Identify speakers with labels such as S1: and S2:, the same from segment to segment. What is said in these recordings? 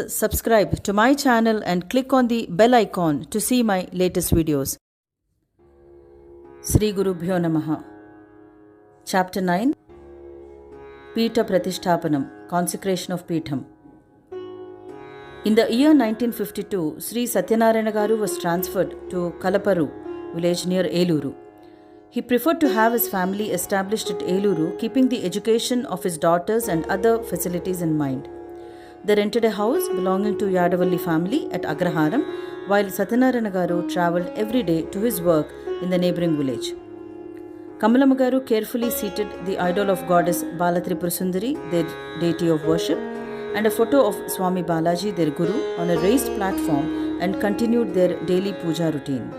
S1: subscribe to my channel and click on the bell icon to see my latest videos. Sri Gurubhyo Namaha. Chapter 9, Peetha Pratishtapanam, Consecration of Peetham. In the year 1952, Sri Satyanarayana Garu was transferred to Kalaparu village near Eluru. He preferred to have his family established at Eluru, keeping the education of his daughters and other facilities in mind. They rented a house belonging to Yadavalli family at Agraharam, while Satyanarayana Garu travelled every day to his work in the neighbouring village. Kamalamma Garu carefully seated the idol of goddess Bala Tripura Sundari, their deity of worship, and a photo of Swami Balaji, their guru, on a raised platform and continued their daily puja routine.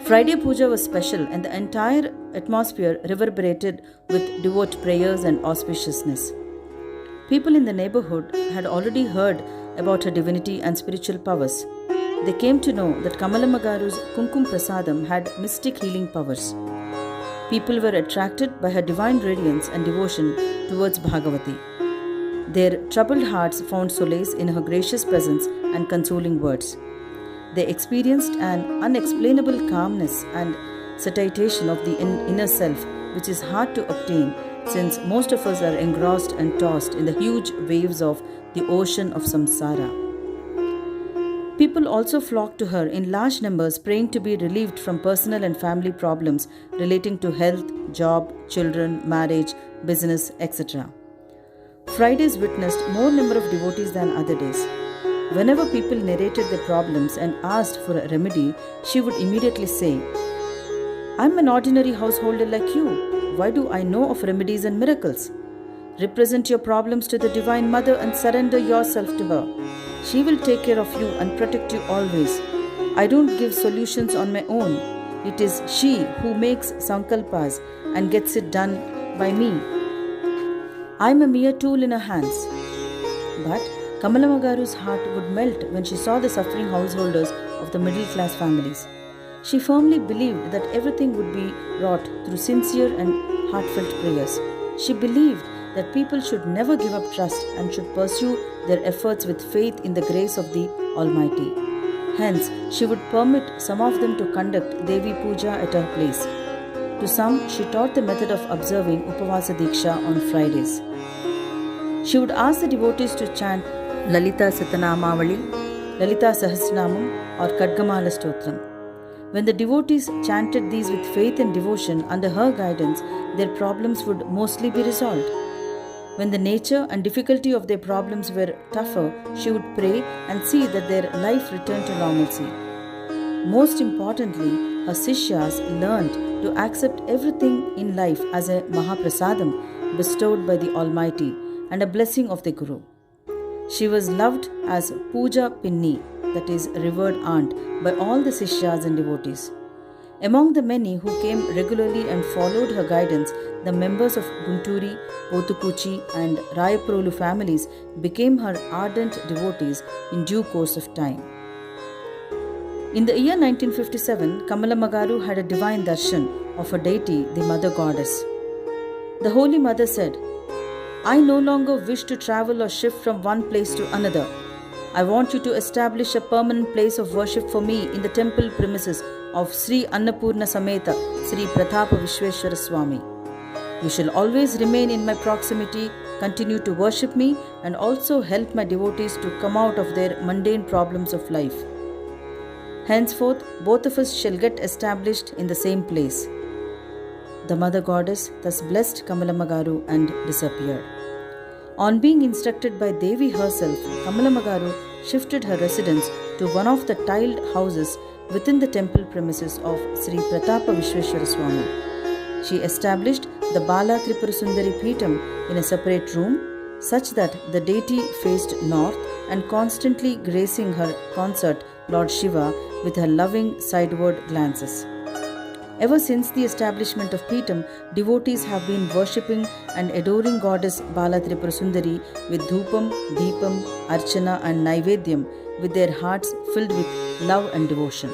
S1: Friday puja was special and the entire atmosphere reverberated with devout prayers and auspiciousness. People in the neighborhood had already heard about her divinity and spiritual powers. They came to know that Kamalamma Garu's Kumkum Prasadam had mystic healing powers. People were attracted by her divine radiance and devotion towards Bhagavati. Their troubled hearts found solace in her gracious presence and consoling words. They experienced an unexplainable calmness and satiation of the inner self, which is hard to obtain since most of us are engrossed and tossed in the huge waves of the ocean of samsara. People also flocked to her in large numbers, praying to be relieved from personal and family problems relating to health, job, children, marriage, business, etc. Fridays witnessed more number of devotees than other days. Whenever people narrated their problems and asked for a remedy, she would immediately say, "I'm an ordinary householder like you. Why do I know of remedies and miracles? Represent your problems to the Divine Mother and surrender yourself to her. She will take care of you and protect you always. I don't give solutions on my own. It is she who makes sankalpas and gets it done by me. I'm a mere tool in her hands." But Kamalamma Garu's heart would melt when she saw the suffering householders of the middle class families. She firmly believed that everything would be wrought through sincere and heartfelt prayers. She believed that people should never give up trust and should pursue their efforts with faith in the grace of the Almighty. Hence, she would permit some of them to conduct Devi Puja at her place. To some, she taught the method of observing Upavasa Diksha on Fridays. She would ask the devotees to chant Lalita Satanamavali, Lalita Sahasranamam or Kadgamala Stotram. When the devotees chanted these with faith and devotion under her guidance, their problems would mostly be resolved. When the nature and difficulty of their problems were tougher, she would pray and see that their life returned to normalcy. Most importantly, her Sishyas learned to accept everything in life as a Mahaprasadam bestowed by the Almighty and a blessing of the Guru. She was loved as Puja Pinni, that is, revered aunt, by all the Sishyas and devotees. Among the many who came regularly and followed her guidance, the members of Gunturi, Potupuchi and Rayaprolu families became her ardent devotees in due course of time. In the year 1957, Kamalamma Garu had a divine darshan of her deity, the Mother Goddess. The Holy Mother said, "I no longer wish to travel or shift from one place to another. I want you to establish a permanent place of worship for me in the temple premises of Sri Annapurna Sameta Sri Pratapa Vishweshwara Swami. You shall always remain in my proximity, continue to worship me, and also help my devotees to come out of their mundane problems of life. Henceforth, both of us shall get established in the same place." The Mother Goddess thus blessed Kamalamma Garu and disappeared. On being instructed by Devi herself, Kamalamma Garu shifted her residence to one of the tiled houses within the temple premises of Sri Pratapa Vishweshwara Swami. She established the Bala Tripura Sundari Peetham in a separate room, such that the deity faced north and constantly gracing her consort Lord Shiva with her loving sideward glances. Ever since the establishment of Peetham, devotees have been worshipping and adoring goddess Bala Tripura Sundari with Dhupam, Deepam, Archana and Naivedyam, with their hearts filled with love and devotion.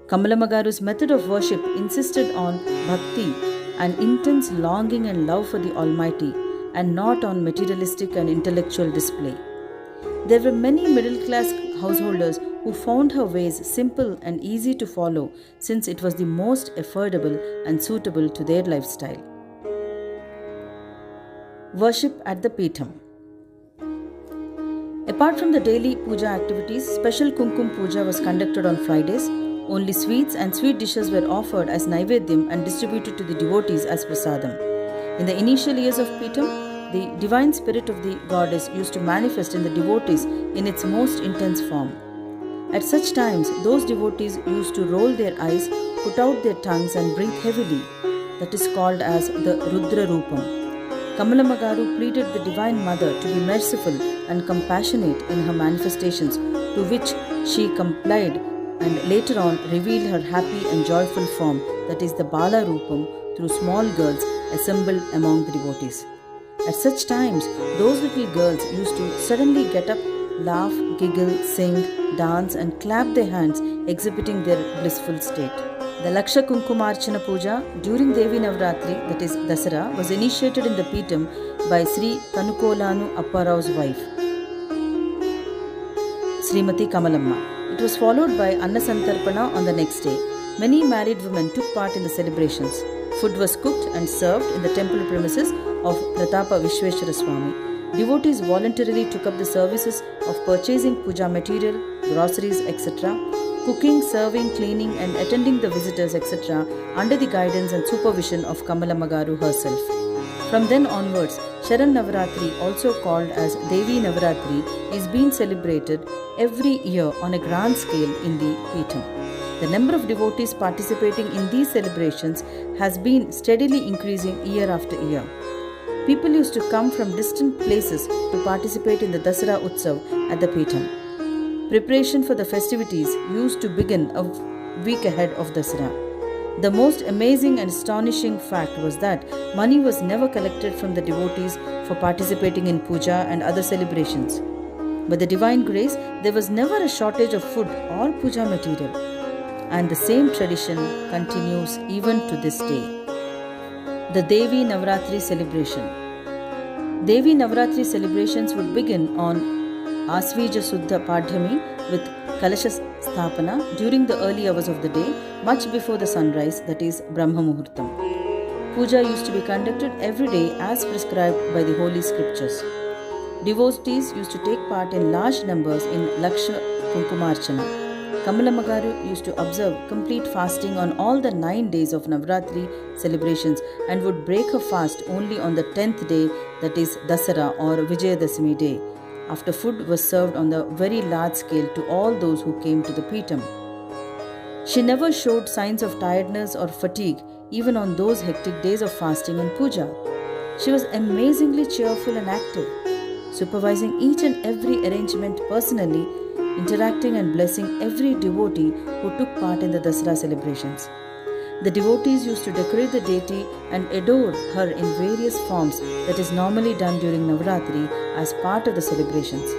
S1: Kamalamma Garu's method of worship insisted on bhakti, an intense longing and love for the Almighty, and not on materialistic and intellectual display. There were many middle-class householders who found her ways simple and easy to follow since it was the most affordable and suitable to their lifestyle. Worship at the Peetham. Apart from the daily puja activities, special Kumkum Puja was conducted on Fridays. Only sweets and sweet dishes were offered as Naivedyam and distributed to the devotees as prasadam. In the initial years of Peetham, the divine spirit of the goddess used to manifest in the devotees in its most intense form. At such times, those devotees used to roll their eyes, put out their tongues and breathe heavily. That is called as the Rudra Rupam. Kamalamagaru pleaded the Divine Mother to be merciful and compassionate in her manifestations, to which she complied and later on revealed her happy and joyful form, that is the Bala Rupam, through small girls assembled among the devotees. At such times, those little girls used to suddenly get up, laugh, giggle, sing, dance and clap their hands, exhibiting their blissful state. The Laksha Kunkumarchana Puja during Devi Navratri, that is Dasara, was initiated in the Peetham by Sri Kanukolanu Apparau's wife, Srimati Kamalamma. It was followed by Annasantarpana on the next day. Many married women took part in the celebrations. Food was cooked and served in the temple premises of Pratapa Vishweshwara Swami. Devotees voluntarily took up the services of purchasing puja material, groceries, etc., cooking, serving, cleaning and attending the visitors, etc., under the guidance and supervision of Kamalamagaru herself. From then onwards, Sharan Navaratri, also called as Devi Navaratri, is being celebrated every year on a grand scale in the Peetham. The number of devotees participating in these celebrations has been steadily increasing year after year. People used to come from distant places to participate in the Dasara Utsav at the Peetham. Preparation for the festivities used to begin a week ahead of Dasara. The most amazing and astonishing fact was that money was never collected from the devotees for participating in puja and other celebrations. By the divine grace, there was never a shortage of food or puja material. And the same tradition continues even to this day. The Devi Navratri celebration. Devi Navratri celebrations would begin on Asvija Suddha Padhami with Kalasha Sthapana during the early hours of the day, much before the sunrise, that is Brahma Muhurtam. Puja used to be conducted every day as prescribed by the holy scriptures. Devotees used to take part in large numbers in Laksha Kunkumarchana. Kamalamagaru used to observe complete fasting on all the 9 days of Navratri celebrations and would break her fast only on the 10th day, that is Dasara or Vijayadasami day, after food was served on the very large scale to all those who came to the Peetham. She never showed signs of tiredness or fatigue even on those hectic days of fasting and puja. She was amazingly cheerful and active, supervising each and every arrangement personally, interacting and blessing every devotee who took part in the Dasara celebrations. The devotees used to decorate the deity and adore her in various forms that is normally done during Navaratri as part of the celebrations.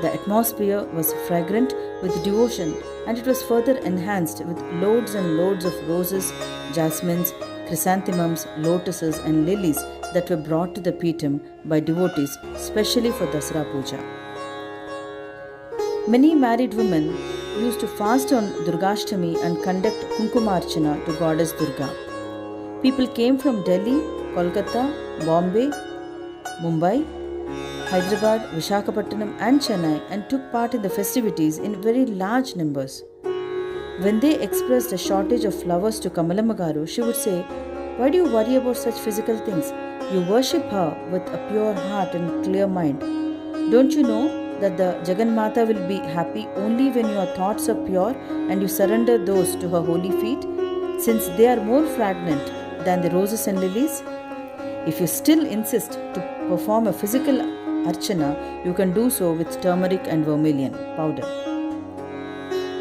S1: The atmosphere was fragrant with devotion and it was further enhanced with loads and loads of roses, jasmines, chrysanthemums, lotuses and lilies that were brought to the Peetham by devotees specially for Dasara Puja. Many married women used to fast on Durgashtami and conduct Kunkumarchana to Goddess Durga. People came from Delhi, Kolkata, Bombay, Mumbai, Hyderabad, Visakhapatnam and Chennai and took part in the festivities in very large numbers. When they expressed a shortage of flowers to Kamalamagaru, she would say, "Why do you worry about such physical things? You worship her with a pure heart and clear mind. Don't you know that the Jagannatha will be happy only when your thoughts are pure and you surrender those to her holy feet, since they are more fragrant than the roses and lilies? If you still insist to perform a physical archana, you can do so with turmeric and vermilion powder.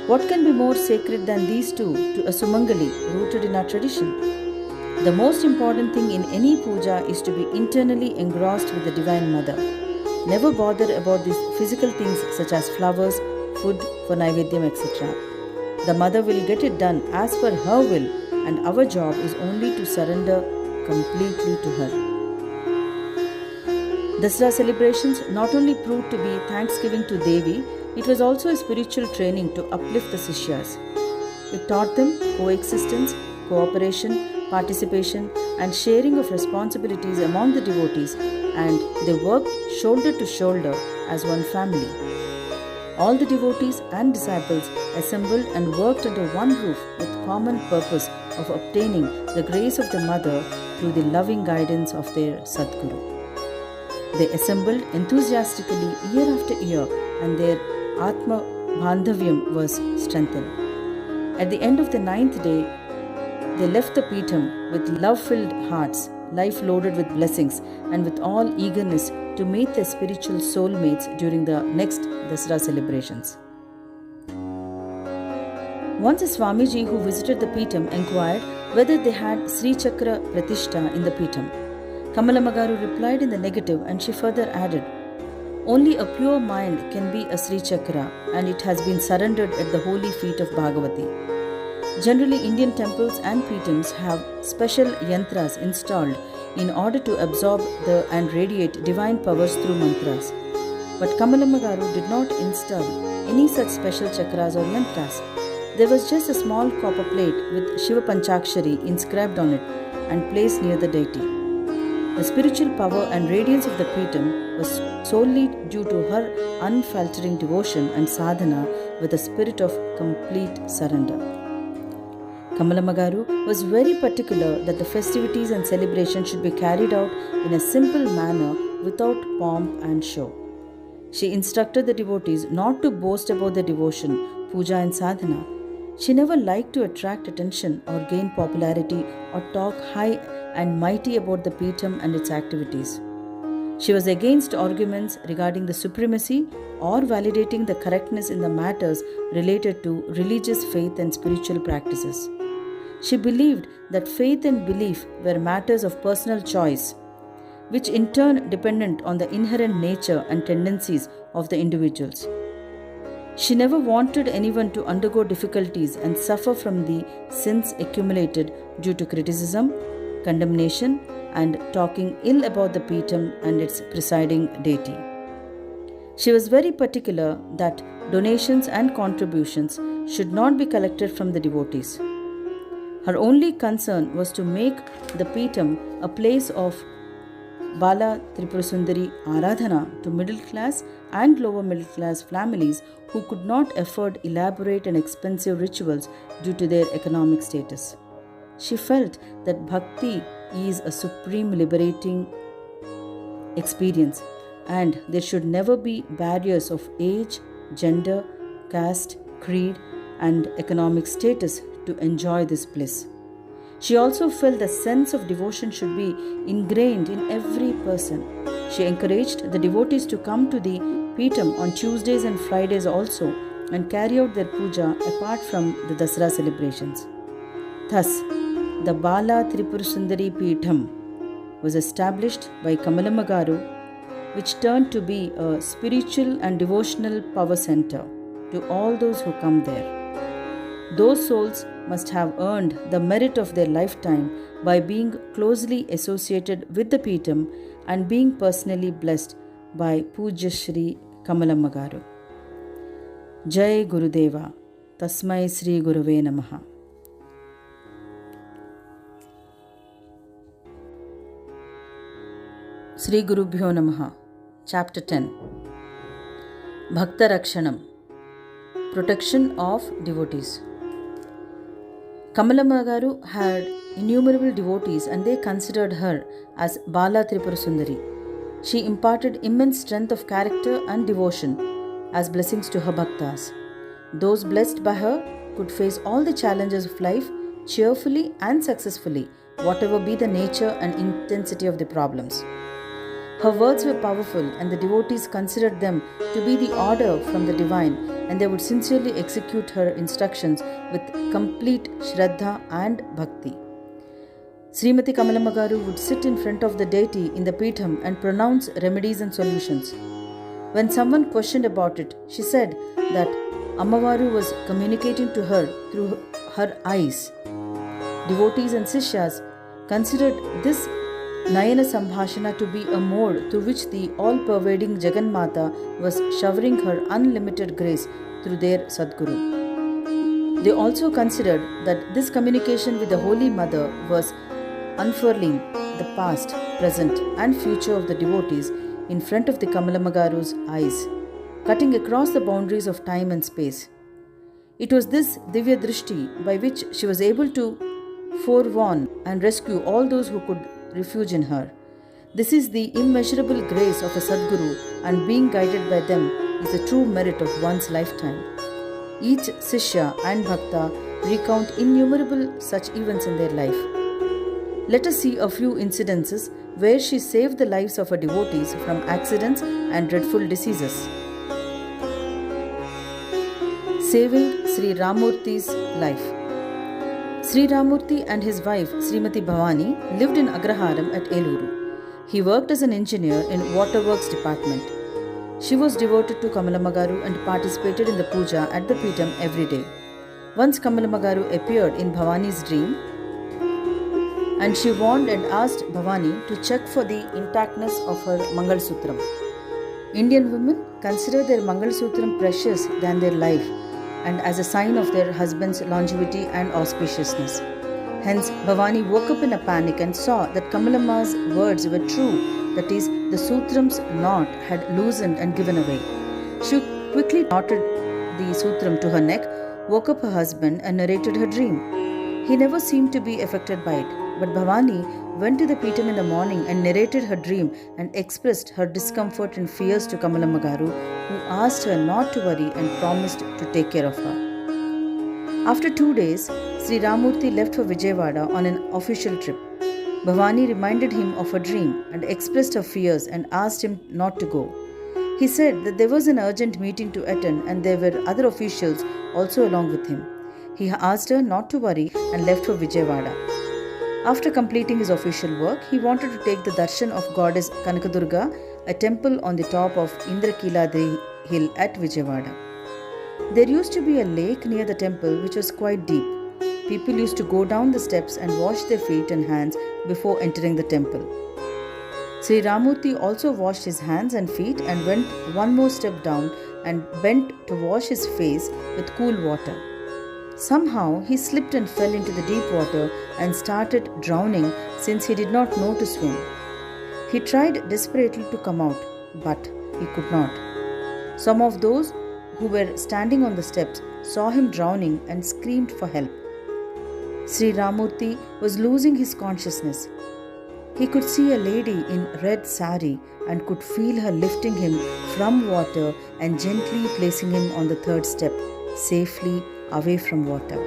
S1: What can be more sacred than these two to a Sumangali rooted in our tradition? The most important thing in any puja is to be internally engrossed with the Divine Mother. Never bother about these physical things such as flowers, food for Naivedyam, etc. The Mother will get it done as per her will, and our job is only to surrender completely to her." Dasara celebrations not only proved to be thanksgiving to Devi, it was also a spiritual training to uplift the Sishyas. It taught them coexistence, cooperation, participation, and sharing of responsibilities among the devotees, and they worked shoulder to shoulder as one family. All the devotees and disciples assembled and worked under one roof with common purpose of obtaining the grace of the Mother through the loving guidance of their Sadguru. They assembled enthusiastically year after year, and their Atma Bandhavyam was strengthened. At the end of the 9th day, they left the Peetham with love-filled hearts, life loaded with blessings, and with all eagerness to meet their spiritual soulmates during the next Dasara celebrations. Once a Swamiji who visited the Peetham inquired whether they had Sri Chakra Pratishta in the Peetham. Kamalamma Garu replied in the negative, and she further added, "Only a pure mind can be a Sri Chakra, and it has been surrendered at the holy feet of Bhagavati." Generally, Indian temples and Peethams have special yantras installed in order to absorb and radiate divine powers through mantras. But Kamalamma Garu did not install any such special chakras or yantras. There was just a small copper plate with Shiva Panchakshari inscribed on it and placed near the deity. The spiritual power and radiance of the Peetham was solely due to her unfaltering devotion and sadhana with a spirit of complete surrender. Kamalamma Garu was very particular that the festivities and celebrations should be carried out in a simple manner without pomp and show. She instructed the devotees not to boast about their devotion, puja and sadhana. She never liked to attract attention or gain popularity or talk high and mighty about the Peetham and its activities. She was against arguments regarding the supremacy or validating the correctness in the matters related to religious faith and spiritual practices. She believed that faith and belief were matters of personal choice, which in turn depended on the inherent nature and tendencies of the individuals. She never wanted anyone to undergo difficulties and suffer from the sins accumulated due to criticism, condemnation, and talking ill about the Peetham and its presiding deity. She was very particular that donations and contributions should not be collected from the devotees. Her only concern was to make the Peetham a place of Bala Tripurasundari Aradhana to middle class and lower middle class families who could not afford elaborate and expensive rituals due to their economic status. She felt that bhakti is a supreme liberating experience, and there should never be barriers of age, gender, caste, creed, and economic status to enjoy this bliss. She also felt the sense of devotion should be ingrained in every person. She encouraged the devotees to come to the Peetham on Tuesdays and Fridays also and carry out their puja apart from the Dasara celebrations. Thus, the Bala Tripurasundari Peetham was established by Kamalamma Garu, which turned to be a spiritual and devotional power center to all those who come there. Those souls must have earned the merit of their lifetime by being closely associated with the Peetham and being personally blessed by Pujya Shri Kamalamma Garu. Jai Gurudeva, Tasmai Sri Gurave Namaha. Sri Gurubhyo Namaha. Chapter 10. Bhakta Rakshanam, Protection of Devotees. Kamalamma Garu had innumerable devotees, and they considered her as Bala Tripurasundari. She imparted immense strength of character and devotion as blessings to her bhaktas. Those blessed by her could face all the challenges of life cheerfully and successfully, whatever be the nature and intensity of the problems. Her words were powerful, and the devotees considered them to be the order from the divine, and they would sincerely execute her instructions with complete Shraddha and Bhakti. Srimati Kamalamma Garu would sit in front of the deity in the Peetham and pronounce remedies and solutions. When someone questioned about it, she said that Ammavaru was communicating to her through her eyes. Devotees and Sishyas considered this Nayana Sambhashana to be a mode through which the all-pervading Jaganmata was showering her unlimited grace through their Sadguru. They also considered that this communication with the Holy Mother was unfurling the past, present and future of the devotees in front of the Kamalamagaru's eyes, cutting across the boundaries of time and space. It was this Divya Drishti by which she was able to forewarn and rescue all those who could refuge in her. This is the immeasurable grace of a Sadguru, and being guided by them is the true merit of one's lifetime. Each Sishya and Bhakta recount innumerable such events in their life. Let us see a few incidences where she saved the lives of her devotees from accidents and dreadful diseases. Saving Sri Ramurthi's life. Sri Ramurthy and his wife Srimati Bhavani lived in Agraharam at Eluru. He worked as an engineer in waterworks department. She was devoted to Kamalamagaru and participated in the puja at the Peetham every day. Once Kamalamagaru appeared in Bhavani's dream and she warned and asked Bhavani to check for the intactness of her Mangal Sutram. Indian women consider their Mangal Sutram precious than their life and as a sign of their husband's longevity and auspiciousness. Hence, Bhavani woke up in a panic and saw that Kamalamma's words were true, that is, the Sutram's knot had loosened and given away. She quickly knotted the Sutram to her neck, woke up her husband and narrated her dream. He never seemed to be affected by it, but Bhavani went to the Peetham in the morning and narrated her dream and expressed her discomfort and fears to Kamalamagaru, who asked her not to worry and promised to take care of her. After 2 days, Sri Ramurthy left for Vijayawada on an official trip. Bhavani reminded him of her dream and expressed her fears and asked him not to go. He said that there was an urgent meeting to attend and there were other officials also along with him. He asked her not to worry and left for Vijayawada. After completing his official work, he wanted to take the darshan of goddess Kanakadurga, a temple on the top of Indrakiladri hill at Vijayawada. There used to be a lake near the temple which was quite deep. People used to go down the steps and wash their feet and hands before entering the temple. Sri Ramurthy also washed his hands and feet and went one more step down and bent to wash his face with cool water. Somehow he slipped and fell into the deep water and started drowning since he did not know to swim. He tried desperately to come out, but he could not. Some of those who were standing on the steps saw him drowning and screamed for help. Sri Ramurthy was losing his consciousness. He could see a lady in red sari and could feel her lifting him from water and gently placing him on the third step, safely away from water.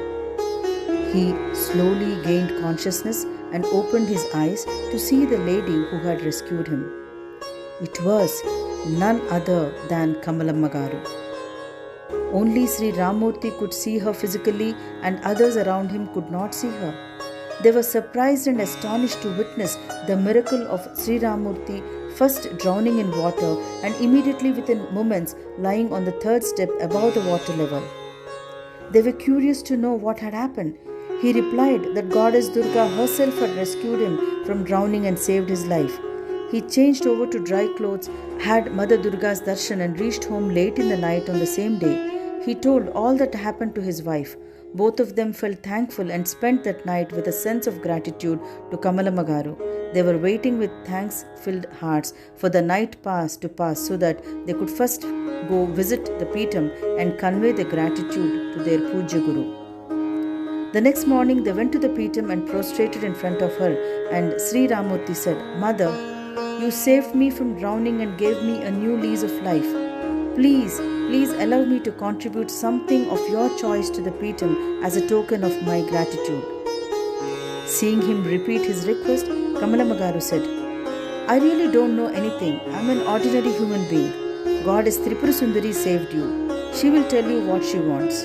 S1: He slowly gained consciousness and opened his eyes to see the lady who had rescued him. It was none other than Kamalamagaru. Only Sri Ramurthy could see her physically and others around him could not see her. They were surprised and astonished to witness the miracle of Sri Ramurthy first drowning in water and immediately within moments lying on the third step above the water level. They were curious to know what had happened. He replied that Goddess Durga herself had rescued him from drowning and saved his life. He changed over to dry clothes, had Mother Durga's darshan and reached home late in the night on the same day. He told all that happened to his wife. Both of them felt thankful and spent that night with a sense of gratitude to Kamalamagaru. They were waiting with thanks-filled hearts for the night to pass so that they could first go visit the Peetham and convey their gratitude to their Pujya Guru. The next morning they went to the Peetham and prostrated in front of her, and Sri Ramurthy said, "Mother, you saved me from drowning and gave me a new lease of life. Please allow me to contribute something of your choice to the Peetham as a token of my gratitude." Seeing him repeat his request, Kamalamagaru said, "I really don't know anything. I'm an ordinary human being. Goddess Tripura Sundari saved you. She will tell you what she wants."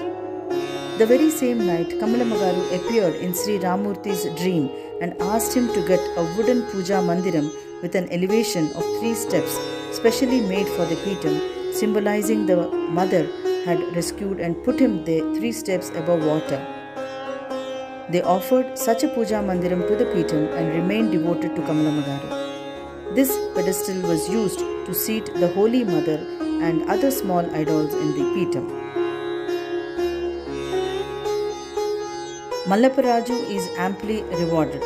S1: The very same night, Kamalamagaru appeared in Sri Ramurthy's dream and asked him to get a wooden puja mandiram with an elevation of 3 steps, specially made for the Peetham, symbolizing the mother had rescued and put him there 3 steps above water. They offered such a puja mandiram to the Peetham and remained devoted to Kamalamagaru. This pedestal was used to seat the Holy Mother and other small idols in the Peetham. Mallaparaju is amply rewarded.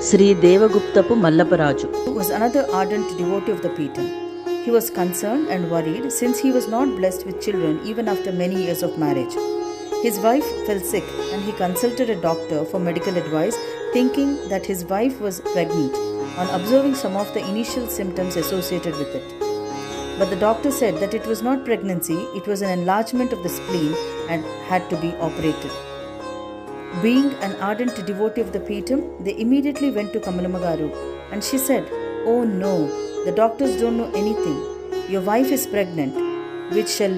S1: Sri Devaguptapu Mallaparaju was another ardent devotee of the Peetham. He was concerned and worried since he was not blessed with children even after many years of marriage. His wife fell sick and he consulted a doctor for medical advice, thinking that his wife was pregnant on observing some of the initial symptoms associated with it. But the doctor said that it was not pregnancy, it was an enlargement of the spleen and had to be operated. Being an ardent devotee of the Peetham, they immediately went to Kamalamagaru and she said, "Oh no, the doctors don't know anything. Your wife is pregnant, which shall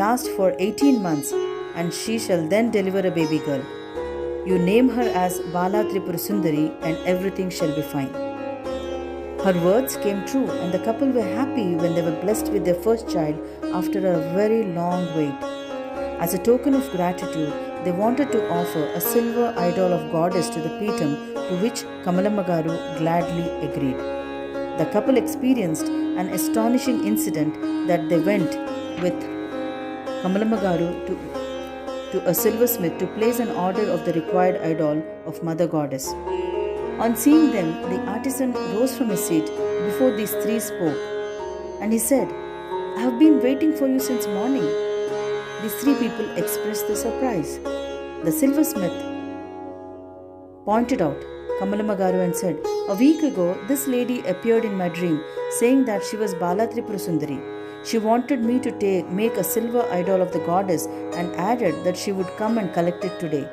S1: last for 18 months and she shall then deliver a baby girl. You name her as Bala Tripura Sundari and everything shall be fine." Her words came true and the couple were happy when they were blessed with their first child after a very long wait. As a token of gratitude, they wanted to offer a silver idol of goddess to the Peetham, to which Kamalamagaru gladly agreed. The couple experienced an astonishing incident that they went with Kamalamagaru to a silversmith to place an order of the required idol of Mother Goddess. On seeing them, the artisan rose from his seat before these three spoke, and he said, "I have been waiting for you since morning." These three people expressed their surprise. The silversmith pointed out Kamalamagaru and said, "A week ago, this lady appeared in my dream saying that she was Bala Tripura Sundari. She wanted me to make a silver idol of the goddess and added that she would come and collect it today.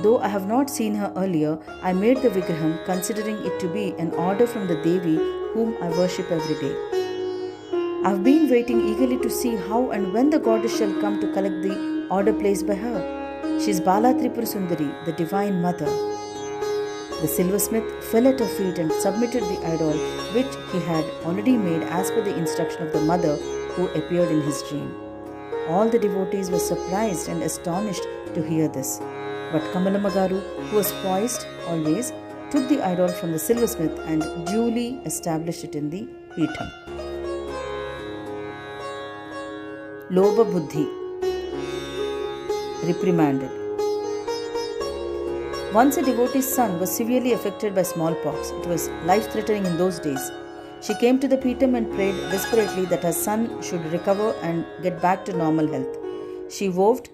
S1: Though I have not seen her earlier, I made the Vigraham considering it to be an order from the Devi whom I worship every day. I have been waiting eagerly to see how and when the goddess shall come to collect the order placed by her. She is Bala Tripura Sundari, the Divine Mother." The silversmith fell at her feet and submitted the idol which he had already made as per the instruction of the mother who appeared in his dream. All the devotees were surprised and astonished to hear this. But Kamalamagaru, who was poised always, took the idol from the silversmith and duly established it in the Peetham. Lobha Buddhi reprimanded. Once a devotee's son was severely affected by smallpox. It was life-threatening in those days. She came to the Peetham and prayed desperately that her son should recover and get back to normal health. She vowed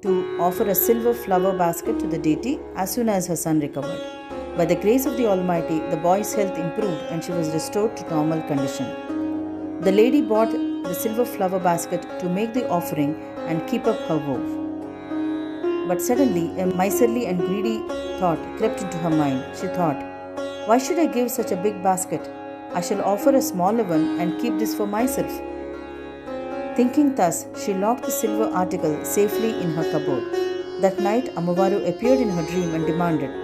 S1: to offer a silver flower basket to the deity as soon as her son recovered. By the grace of the Almighty, the boy's health improved and she was restored to normal condition. The lady bought the silver flower basket to make the offering and keep up her vow. But suddenly, a miserly and greedy thought crept into her mind. She thought, "Why should I give such a big basket? I shall offer a smaller one and keep this for myself." Thinking thus, she locked the silver article safely in her cupboard. That night, Amavaru appeared in her dream and demanded,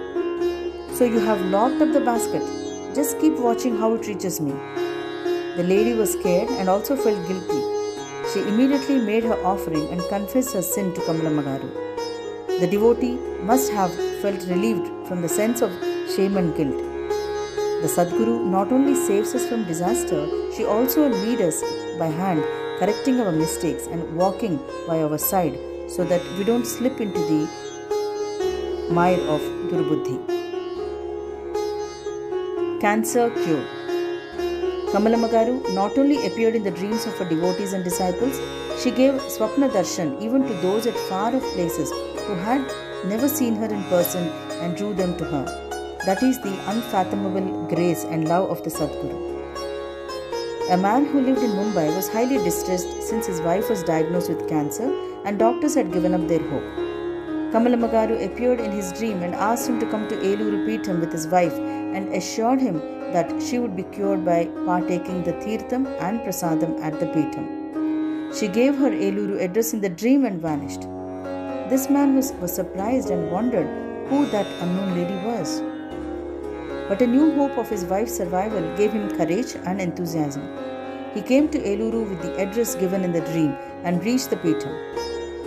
S1: "So you have locked up the basket? Just keep watching how it reaches me." The lady was scared and also felt guilty. She immediately made her offering and confessed her sin to Kamalamagaru. The devotee must have felt relieved from the sense of shame and guilt. The Sadguru not only saves us from disaster, she also leads us by hand, correcting our mistakes and walking by our side so that we don't slip into the mire of Durbuddhi. Cancer cure. Kamalamagaru not only appeared in the dreams of her devotees and disciples, she gave Swapna Darshan even to those at far-off places who had never seen her in person and drew them to her. That is the unfathomable grace and love of the Sadguru. A man who lived in Mumbai was highly distressed since his wife was diagnosed with cancer and doctors had given up their hope. Kamalamagaru appeared in his dream and asked him to come to Eluru Peetham with his wife and assured him that she would be cured by partaking the Tirtham and Prasadam at the Peetham. She gave her Eluru address in the dream and vanished. This man was surprised and wondered who that unknown lady was. But a new hope of his wife's survival gave him courage and enthusiasm. He came to Eluru with the address given in the dream and reached the Peetham.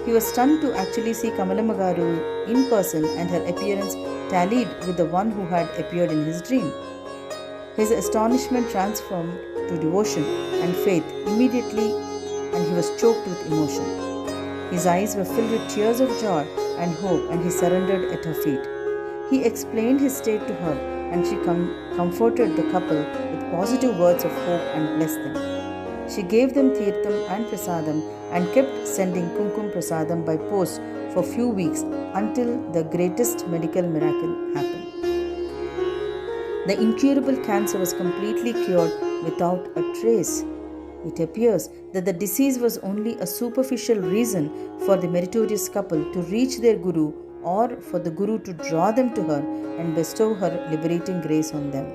S1: He was stunned to actually see Kamalamagaru in person, and her appearance tallied with the one who had appeared in his dream. His astonishment transformed to devotion and faith immediately, and he was choked with emotion. His eyes were filled with tears of joy and hope, and he surrendered at her feet. He explained his state to her, and she comforted the couple with positive words of hope and blessed them. She gave them tirtham and prasadam and kept sending kumkum prasadam by post for few weeks until the greatest medical miracle happened. The incurable cancer was completely cured without a trace. It appears that the disease was only a superficial reason for the meritorious couple to reach their Guru, or for the Guru to draw them to her and bestow her liberating grace on them.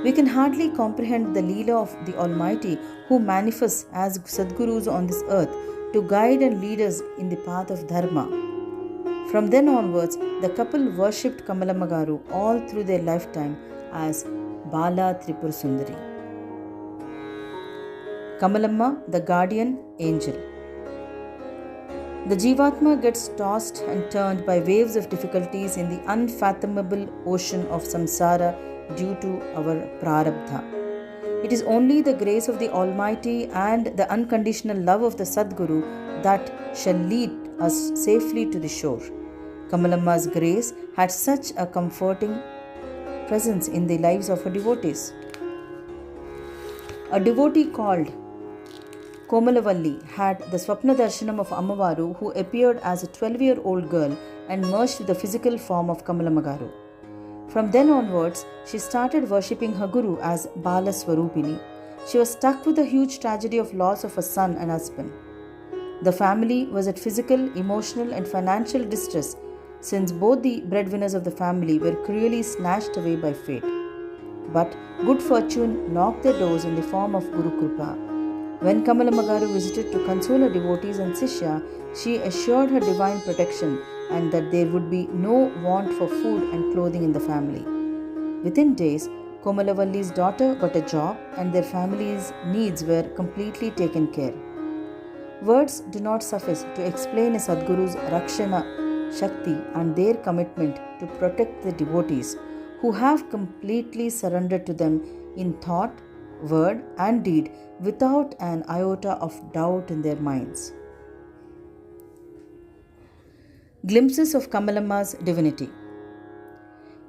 S1: We can hardly comprehend the Leela of the Almighty, who manifests as Sadgurus on this earth to guide and lead us in the path of Dharma. From then onwards, the couple worshipped Kamalamagaru all through their lifetime as Bala Tripur Sundari. Kamalamma, the guardian angel. The Jivatma gets tossed and turned by waves of difficulties in the unfathomable ocean of samsara due to our prarabdha. It is only the grace of the Almighty and the unconditional love of the Sadguru that shall lead us safely to the shore. Kamalamma's grace had such a comforting presence in the lives of her devotees. A devotee called Komalavalli had the Swapna Darshanam of Ammavaru, who appeared as a 12-year-old girl and merged with the physical form of Kamalamagaru. From then onwards, she started worshipping her Guru as Bala Swarupini. She was stuck with the huge tragedy of loss of a son and husband. The family was at physical, emotional and financial distress, since both the breadwinners of the family were cruelly snatched away by fate. But good fortune knocked their doors in the form of Guru Kripa. When Kamalamagaru visited to console her devotees and Sishya, she assured her divine protection and that there would be no want for food and clothing in the family. Within days, Komalavalli's daughter got a job and their family's needs were completely taken care. Words do not suffice to explain a Sadguru's Rakshana Shakti and their commitment to protect the devotees who have completely surrendered to them in thought, word and deed without an iota of doubt in their minds. Glimpses of Kamalamma's divinity.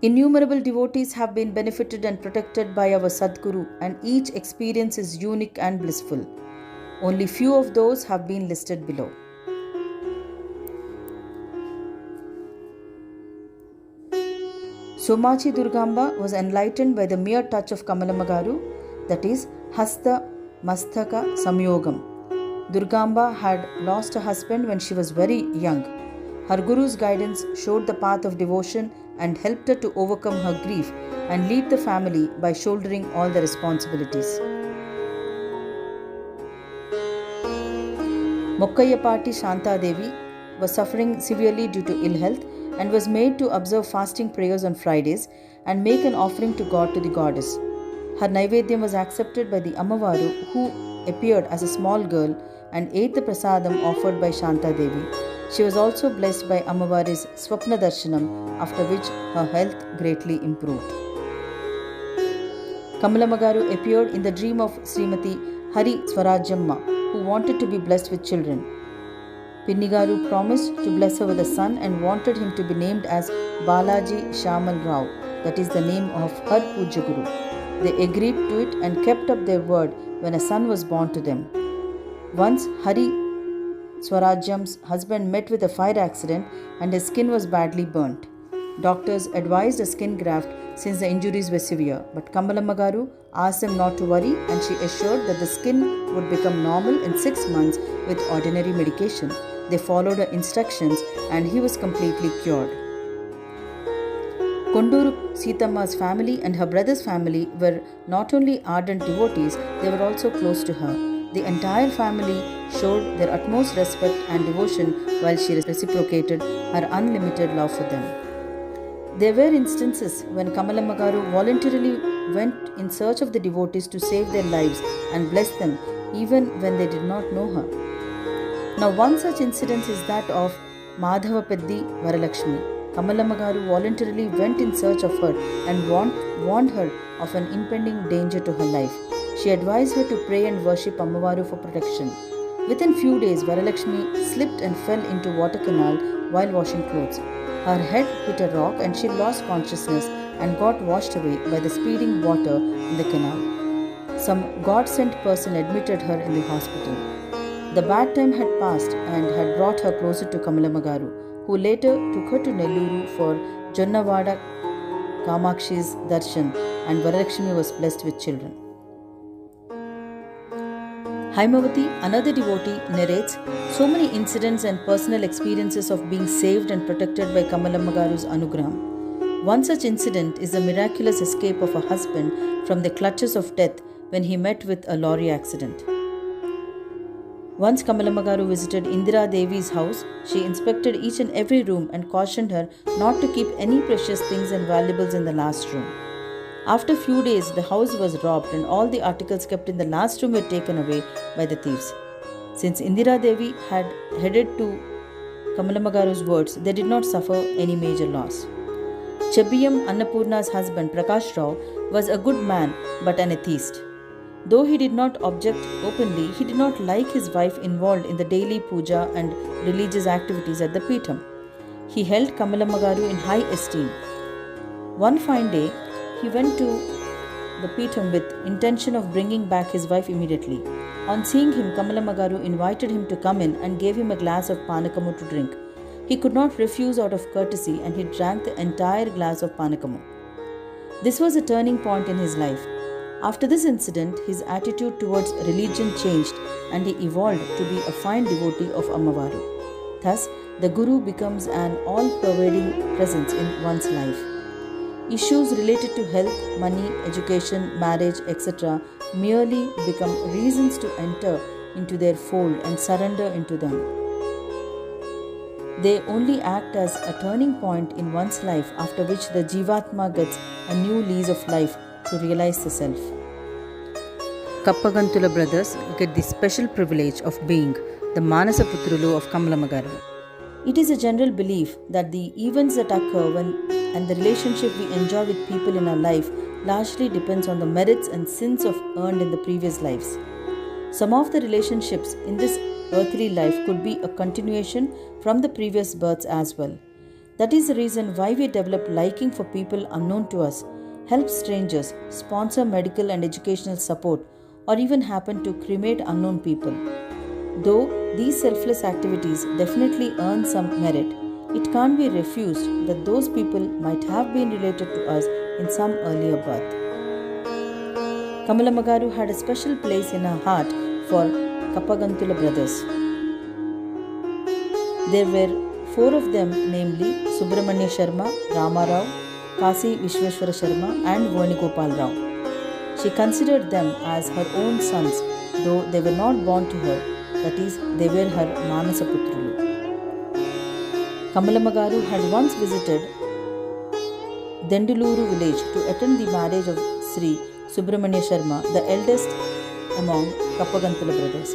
S1: Innumerable devotees have been benefited and protected by our Sadguru, and each experience is unique and blissful. Only few of those have been listed below. Somachi Durgamba was enlightened by the mere touch of Kamalamagaru, that is, Hasta Mastaka Samyogam. Durgamba had lost her husband when she was very young. Her Guru's guidance showed the path of devotion and helped her to overcome her grief and lead the family by shouldering all the responsibilities. Mokkayapati Shanta Devi was suffering severely due to ill health and was made to observe fasting prayers on Fridays and make an offering to God to the goddess. Her Naivedyam was accepted by the Ammavaru, who appeared as a small girl and ate the prasadam offered by Shanta Devi. She was also blessed by Ammavari's Swapna Darshanam, after which her health greatly improved. Kamalamagaru appeared in the dream of Srimati Hari Swarajamma, who wanted to be blessed with children. Pinnigaru promised to bless her with a son and wanted him to be named as Balaji Shamal Rao, that is the name of her Puja Guru. They agreed to it and kept up their word when a son was born to them. Once Hari Swarajam's husband met with a fire accident and his skin was badly burnt. Doctors advised a skin graft since the injuries were severe, but Kamalamagaru asked them not to worry and she assured that the skin would become normal in 6 months with ordinary medication. They followed her instructions and he was completely cured. Konduru Sithamma's family and her brother's family were not only ardent devotees, they were also close to her. The entire family showed their utmost respect and devotion while she reciprocated her unlimited love for them. There were instances when Kamalamagaru voluntarily went in search of the devotees to save their lives and bless them even when they did not know her. Now, one such incident is that of Madhavapeddi Varalakshmi. Kamalamma Garu voluntarily went in search of her and warned her of an impending danger to her life. She advised her to pray and worship Ammavaru for protection. Within few days, Varalakshmi slipped and fell into water canal while washing clothes. Her head hit a rock and she lost consciousness and got washed away by the speeding water in the canal. Some God-sent person admitted her in the hospital. The bad time had passed and had brought her closer to Kamalamma Garu, who later took her to Nelluru for Jonnavada Kamakshi's darshan, and Varalakshmi was blessed with children. Haimavati, another devotee, narrates so many incidents and personal experiences of being saved and protected by Kamalamma Garu's anugraham. One such incident is the miraculous escape of a husband from the clutches of death when he met with a lorry accident. Once Kamalamma Garu visited Indira Devi's house, she inspected each and every room and cautioned her not to keep any precious things and valuables in the last room. After a few days, the house was robbed and all the articles kept in the last room were taken away by the thieves. Since Indira Devi had headed to Kamalamma Garu's words, they did not suffer any major loss. Chebbiyam Annapurna's husband Prakash Rao was a good man but an atheist. Though he did not object openly, he did not like his wife involved in the daily puja and religious activities at the Peetham. He held Kamalamma Garu in high esteem. One fine day, he went to the Peetham with intention of bringing back his wife immediately. On seeing him, Kamalamma Garu invited him to come in and gave him a glass of panakamu to drink. He could not refuse out of courtesy and he drank the entire glass of panakamu. This was a turning point in his life. After this incident, his attitude towards religion changed and he evolved to be a fine devotee of Ammavaru. Thus, the Guru becomes an all-pervading presence in one's life. Issues related to health, money, education, marriage, etc. merely become reasons to enter into their fold and surrender into them. They only act as a turning point in one's life after which the Jivatma gets a new lease of life to realize the self. Kappagantula brothers get the special privilege of being the Manasaputrulo of Kamalamma Garu. It is a general belief that the events that occur and the relationship we enjoy with people in our life largely depends on the merits and sins of earned in the previous lives. Some of the relationships in this earthly life could be a continuation from the previous births as well. That is the reason why we develop liking for people unknown to us, help strangers, sponsor medical and educational support, or even happen to cremate unknown people. Though these selfless activities definitely earn some merit, it can't be refused that those people might have been related to us in some earlier birth. Kamalamma Garu had a special place in her heart for Kappagantula brothers. There were 4 of them, namely Subramanya Sharma, Rama Rao, Kasi Vishweshwara Sharma and Venugopal Rao. She considered them as her own sons, though they were not born to her, that is, they were her Manasaputrulu. Kamalamma Garu had once visited Denduluru village to attend the marriage of Sri Subramanya Sharma, the eldest among Kappagantula brothers.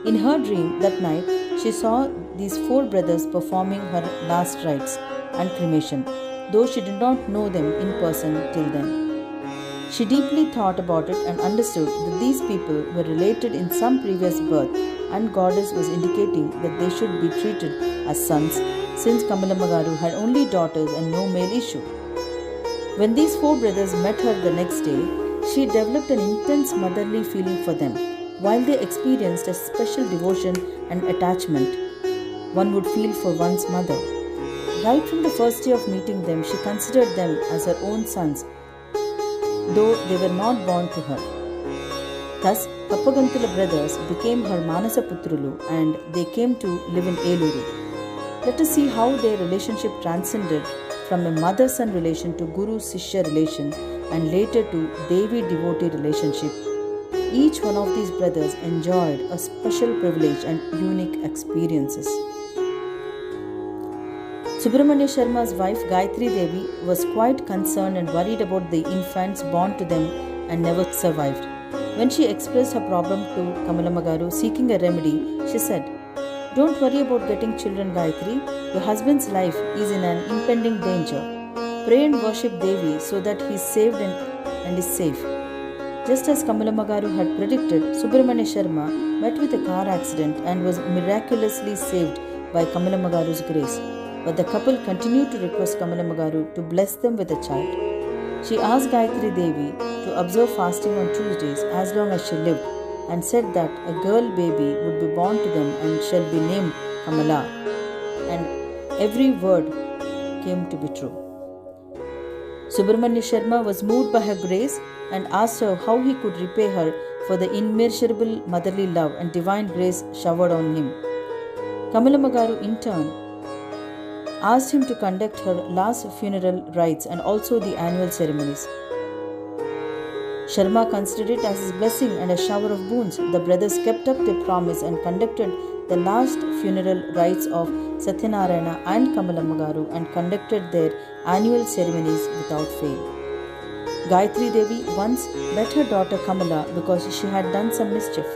S1: In her dream that night, she saw these 4 brothers performing her last rites and cremation, though she did not know them in person till then. She deeply thought about it and understood that these people were related in some previous birth, and Goddess was indicating that they should be treated as sons, since Kamalamma Garu had only daughters and no male issue. When these 4 brothers met her the next day, she developed an intense motherly feeling for them, while they experienced a special devotion and attachment one would feel for one's mother. Right from the first day of meeting them, she considered them as her own sons, though they were not born to her. Thus, Kappagantula brothers became her Manasaputrulu and they came to live in Eluru. Let us see how their relationship transcended from a mother-son relation to Guru-Sishya relation and later to Devi-devotee relationship. Each one of these brothers enjoyed a special privilege and unique experiences. Subramanya Sharma's wife Gayatri Devi was quite concerned and worried about the infants born to them and never survived. When she expressed her problem to Kamalamma Garu seeking a remedy, she said, Don't worry about getting children, Gayatri. Your husband's life is in an impending danger. Pray and worship Devi so that he is saved and is safe. Just as Kamalamagaru had predicted, Subramanya Sharma met with a car accident and was miraculously saved by Kamalamagaru's grace. But the couple continued to request Kamalamagaru to bless them with a child. She asked Gayatri Devi to observe fasting on Tuesdays as long as she lived, and said that a girl baby would be born to them and shall be named Kamala. And every word came to be true. Subramanya Sharma was moved by her grace and asked her how he could repay her for the immeasurable motherly love and divine grace showered on him. Kamalamagaru in turn asked him to conduct her last funeral rites and also the annual ceremonies. Sharma considered it as his blessing and a shower of boons. The brothers kept up their promise and conducted the last funeral rites of Satyanarayana and Kamalamagaru and conducted their annual ceremonies without fail. Gayatri Devi once met her daughter Kamala because she had done some mischief.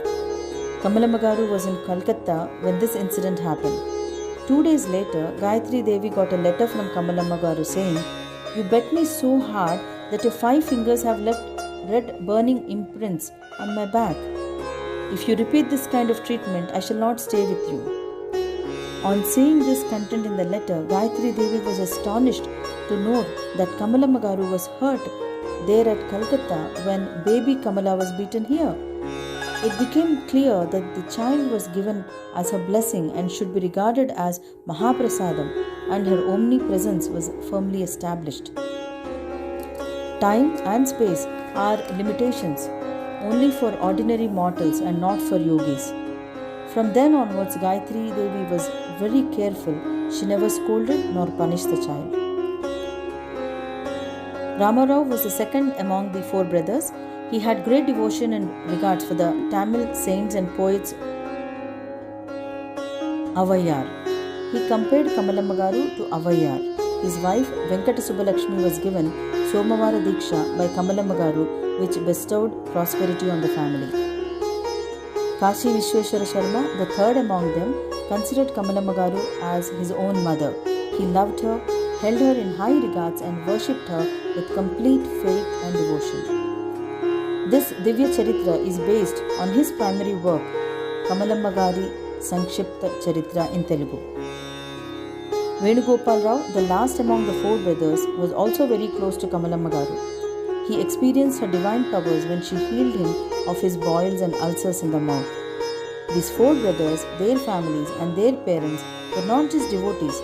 S1: Kamalamagaru was in Calcutta when this incident happened. 2 days later, Gayatri Devi got a letter from Kamalamagaru saying, "You bet me so hard that your 5 fingers have left red burning imprints on my back. If you repeat this kind of treatment, I shall not stay with you." On seeing this content in the letter, Gayatri Devi was astonished to know that Kamalamagaru was hurt there at Calcutta when baby Kamala was beaten here. It became clear that the child was given as her blessing and should be regarded as Mahaprasadam, and her omnipresence was firmly established. Time and space are limitations only for ordinary mortals and not for yogis. From then onwards, Gayatri Devi was very careful. She never scolded nor punished the child. Ramarao was the second among the 4 brothers. He had great devotion and regards for the Tamil saints and poets Avayar. He compared Kamalamagaru to Avayar. His wife Venkata Subbalakshmi was given Somavara Diksha by Kamalamagaru, which bestowed prosperity on the family. Kashi Vishweshwara Sharma, the third among them, considered Kamalamagaru as his own mother. He loved her, held her in high regards and worshipped her with complete faith and devotion. This Divya Charitra is based on his primary work, Kamalamagari Sankshipta Charitra in Telugu. Venugopal Rao, the last among the 4 brothers, was also very close to Kamalamagaru. He experienced her divine powers when she healed him of his boils and ulcers in the mouth. These 4 brothers, their families and their parents were not just devotees,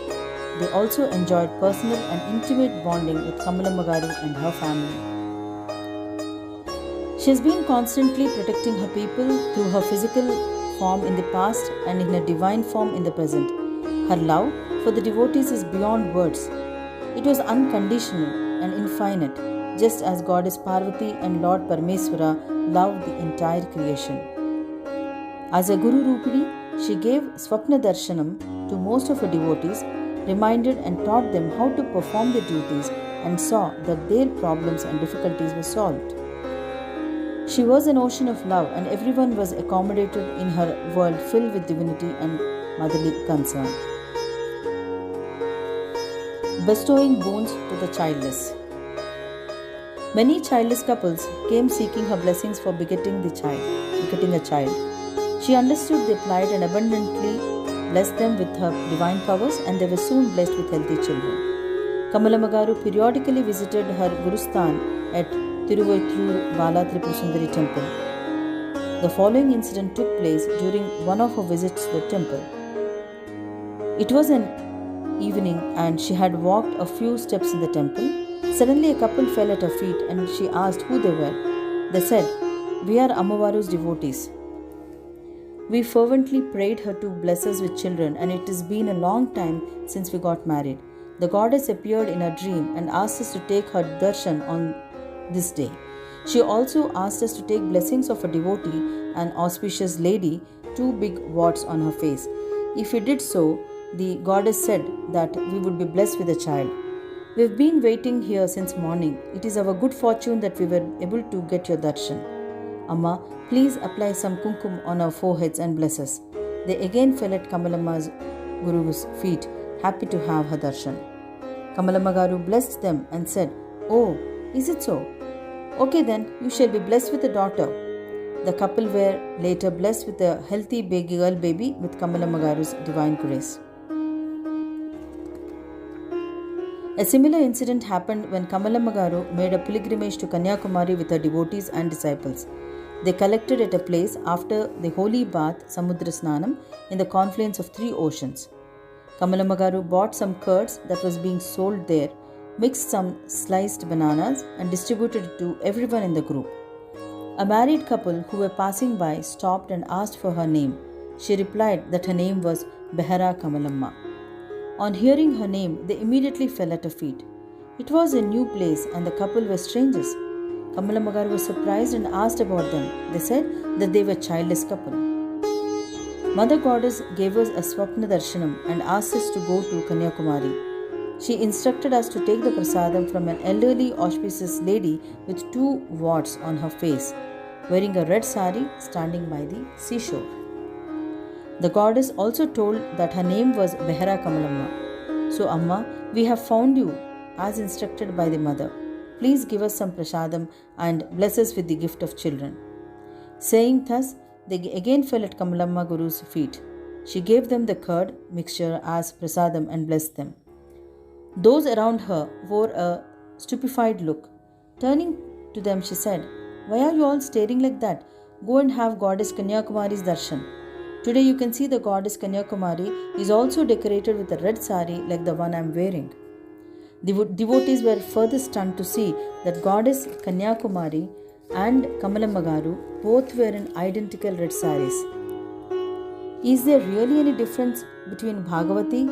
S1: they also enjoyed personal and intimate bonding with Kamalamagaru and her family. She has been constantly protecting her people through her physical form in the past and in her divine form in the present. Her love for the devotees is beyond words. It was unconditional and infinite, just as Goddess Parvati and Lord Parmeswara loved the entire creation. As a Guru Rupini, she gave Swapna Darshanam to most of her devotees, reminded and taught them how to perform their duties, and saw that their problems and difficulties were solved. She was an ocean of love, and everyone was accommodated in her world filled with divinity and motherly concern. Bestowing boons to the childless. Many childless couples came seeking her blessings for begetting a child. She understood their plight and abundantly blessed them with her divine powers, and they were soon blessed with healthy children. Kamalamagaru periodically visited her Gurusthan at Tiruvaitlur Bala Tripurasundari temple. The following incident took place during one of her visits to the temple. It was an evening and she had walked a few steps in the temple. Suddenly a couple fell at her feet and she asked who they were. They said, "We are Amavaru's devotees. We fervently prayed her to bless us with children, and it has been a long time since we got married. The goddess appeared in a dream and asked us to take her darshan on this day. She also asked us to take blessings of a devotee, an auspicious lady, 2 big warts on her face. If we did so, the goddess said that we would be blessed with a child. We have been waiting here since morning. It is our good fortune that we were able to get your darshan. Amma, please apply some kumkum on our foreheads and bless us." They again fell at Kamalamma's Guru's feet, happy to have her darshan. Kamalamma Garu blessed them and said, "Oh, is it so? Okay then, you shall be blessed with a daughter." The couple were later blessed with a healthy girl baby with Kamalamma Garu's divine grace. A similar incident happened when Kamalamma Garu made a pilgrimage to Kanyakumari with her devotees and disciples. They collected at a place after the holy bath Samudra Snanam in the confluence of 3 oceans. Kamalamma Garu bought some curds that was being sold there, mixed some sliced bananas and distributed it to everyone in the group. A married couple who were passing by stopped and asked for her name. She replied that her name was Behera Kamalamma. On hearing her name, they immediately fell at her feet. It was a new place and the couple were strangers. Kamalamma Garu was surprised and asked about them. They said that they were a childless couple. Mother Goddess gave us a Swapna Darshanam and asked us to go to Kanyakumari. She instructed us to take the prasadam from an elderly auspicious lady with 2 warts on her face, wearing a red sari, standing by the seashore. The goddess also told that her name was Behera Kamalamma. "So Amma, we have found you as instructed by the mother. Please give us some prasadam and bless us with the gift of children." Saying thus, they again fell at Kamalamma Guru's feet. She gave them the curd mixture as prasadam and blessed them. Those around her wore a stupefied look. Turning to them, she said, "Why are you all staring like that? Go and have Goddess Kanyakumari's darshan. Today you can see the Goddess Kanyakumari is also decorated with a red sari like the one I am wearing." The devotees were further stunned to see that Goddess Kanyakumari and Kamalamma Garu both were in identical red saris. Is there really any difference between Bhagavati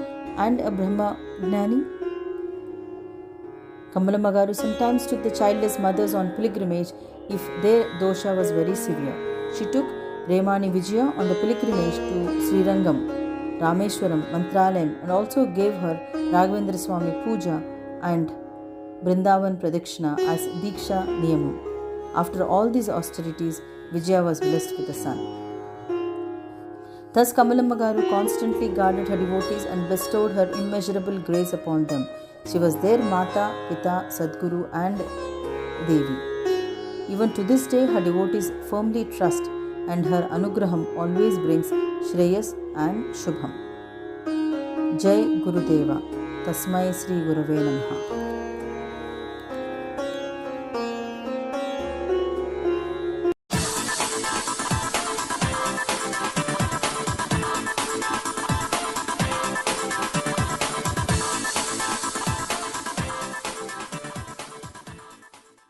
S1: and a Brahma Gnani? Kamalamma Garu sometimes took the childless mothers on pilgrimage if their dosha was very severe. She took Remani Vijaya on the pilgrimage to Srirangam, Rameshwaram, Mantralayam and also gave her Raghavendra Swami Puja and Brindavan Pradikshina as Diksha Niyamam. After all these austerities, Vijaya was blessed with a son. Thus Kamalamma Garu constantly guarded her devotees and bestowed her immeasurable grace upon them. She was their Mata, Pita, Sadguru and Devi. Even to this day, her devotees firmly trust and her anugraham always brings Shreyas and Shubham. Jai Gurudeva. Tasmai Sri Gurave Namaha.